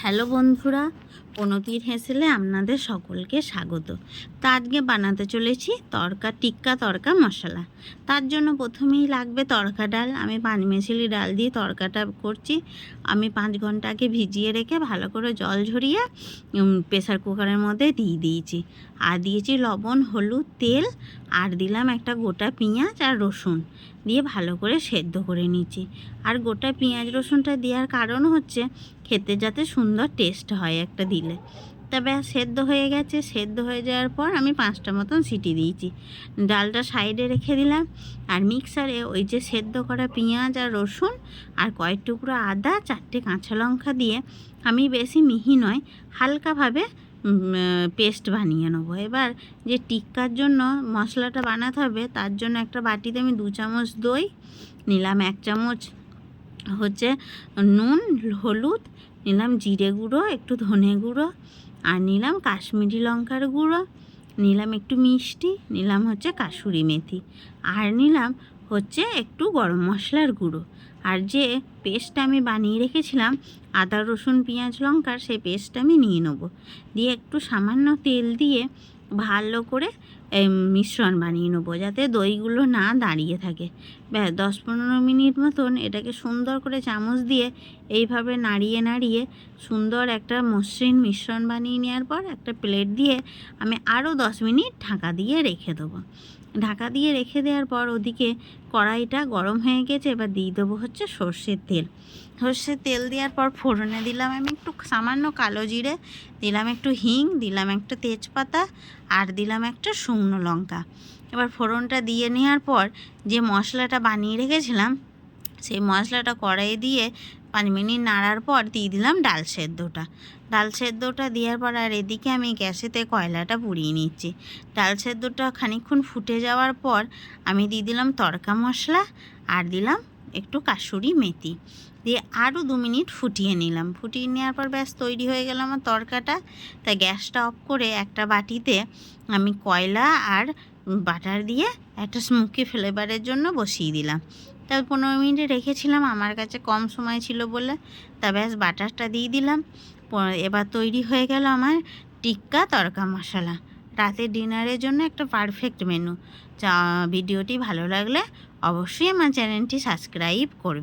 Hello বন্ধুরা, প্রণতির হেসেলে আপনাদের সকলকে স্বাগত। তা আজকে বানাতে চলেছি টিক্কা তড়কা মশলা। তার জন্য প্রথমেই লাগবে তড়কা ডাল। আমি পাঁচমেশালি ডাল দিয়ে তড়কাটা করছি। আমি 5 ঘন্টা আগে ভিজিয়ে রেখে ভালো করে জল ঝরিয়ে প্রেসার কুকারের মধ্যে দিয়ে দিয়েছি। আর দিয়েছি লবণ, হলুদ, তেল, আর দিলাম একটা গোটা পেঁয়াজ আর রসুন দিয়ে ভালো করে সেদ্ধ করে নিচ্ছি। আর গোটা পেঁয়াজ রসুনটা দেওয়ার কারণ হচ্ছে খেতে যাতে সুন্দর টেস্ট হয় একটা দিলে। তবে সেদ্ধ হয়ে গেছে। সেদ্ধ হয়ে যাওয়ার পর আমি 5টা মতন সিটি দিয়েছি। ডালটা সাইডে রেখে দিলাম। আর মিক্সারে ওই যে সেদ্ধ করা পেঁয়াজ আর রসুন আর কয়েক টুকরো আদা, 4টে কাঁচা লঙ্কা দিয়ে আমি বেশি মিহি নয়, হালকাভাবে পেস্ট বানিয়ে নেবো। এবার যে টিক্কার জন্য মশলাটা বানাতে হবে, তার জন্য একটা বাটিতে আমি 2 চামচ দই নিলাম, 1 চামচ হচ্ছে নুন, হলুদ নিলাম, জিরে গুঁড়ো, একটু ধনে গুঁড়ো, আর নিলাম কাশ্মীরি লঙ্কার গুঁড়ো, নিলাম একটু মিষ্টি, নিলাম হচ্ছে কাসুরি মেথি, আর নিলাম হচ্ছে একটু গরম মশলার গুঁড়ো। আর যে পেস্টটা আমি বানিয়ে রেখেছিলাম আদা রসুন পেঁয়াজ লঙ্কার, সেই পেস্টটা আমি নিয়ে নেব। দিয়ে একটু সামান্য তেল দিয়ে ভালো করে মিশ্রণ বানিয়ে নেবো, যাতে দইগুলো না দাঁড়িয়ে থাকে। 10-15 মিনিট মতন এটাকে সুন্দর করে চামচ দিয়ে এইভাবে নাড়িয়ে নাড়িয়ে সুন্দর একটা মসৃণ মিশ্রণ বানিয়ে নেওয়ার পর একটা প্লেট দিয়ে আমি আরও 10 মিনিট ঢাকা দিয়ে রেখে দেবো। ঢাকা দিয়ে রেখে দেওয়ার পর ওদিকে কড়াইটা গরম হয়ে গেছে। এবার দিয়ে দেবো হচ্ছে সর্ষের তেল। সর্ষের তেল দেওয়ার পর ফোড়নে দিলাম আমি একটু সামান্য কালো জিরে, দিলাম একটু হিং, দিলাম একটা তেজপাতা, আর দিলাম একটা শুকনো লঙ্কা। এবার ফোড়নটা দিয়ে নেওয়ার পর যে মশলাটা বানিয়ে রেখেছিলাম, সেই মশলাটা কড়াইয়ে দিয়ে 5 মিনিট নাড়ার পর দিয়ে দিলাম ডাল সেদ্ধটা দেওয়ার পর আর এদিকে আমি গ্যাসেতে কয়লাটা পুড়িয়ে নিচ্ছি। ডাল সেদ্ধটা খানিকক্ষণ ফুটে যাওয়ার পর আমি দিয়ে দিলাম তড়কা মশলা, আর দিলাম একটু কাসুরি মেথি দিয়ে আরও 2 মিনিট ফুটিয়ে নিলাম। ফুটিয়ে নেওয়ার পর ব্যাস তৈরি হয়ে গেল আমার তড়কাটা। তাই গ্যাসটা অফ করে একটা বাটিতে আমি কয়লা আর বাটার দিয়ে একটা স্মোকি ফ্লেভারের জন্য বসিয়ে দিলাম। তারপর 15 মিনিট রেখেছিলাম, আমার কাছে কম সময় ছিল বলে। তা ব্যাস বাটারটা দিয়ে দিলাম। এবার তৈরি হয়ে গেল আমার টিক্কা তড়কা মশলা। রাতের ডিনারের জন্য একটা পারফেক্ট মেনু। ভিডিওটি ভালো লাগলে অবশ্যই আমার চ্যানেলটি সাবস্ক্রাইব করবে।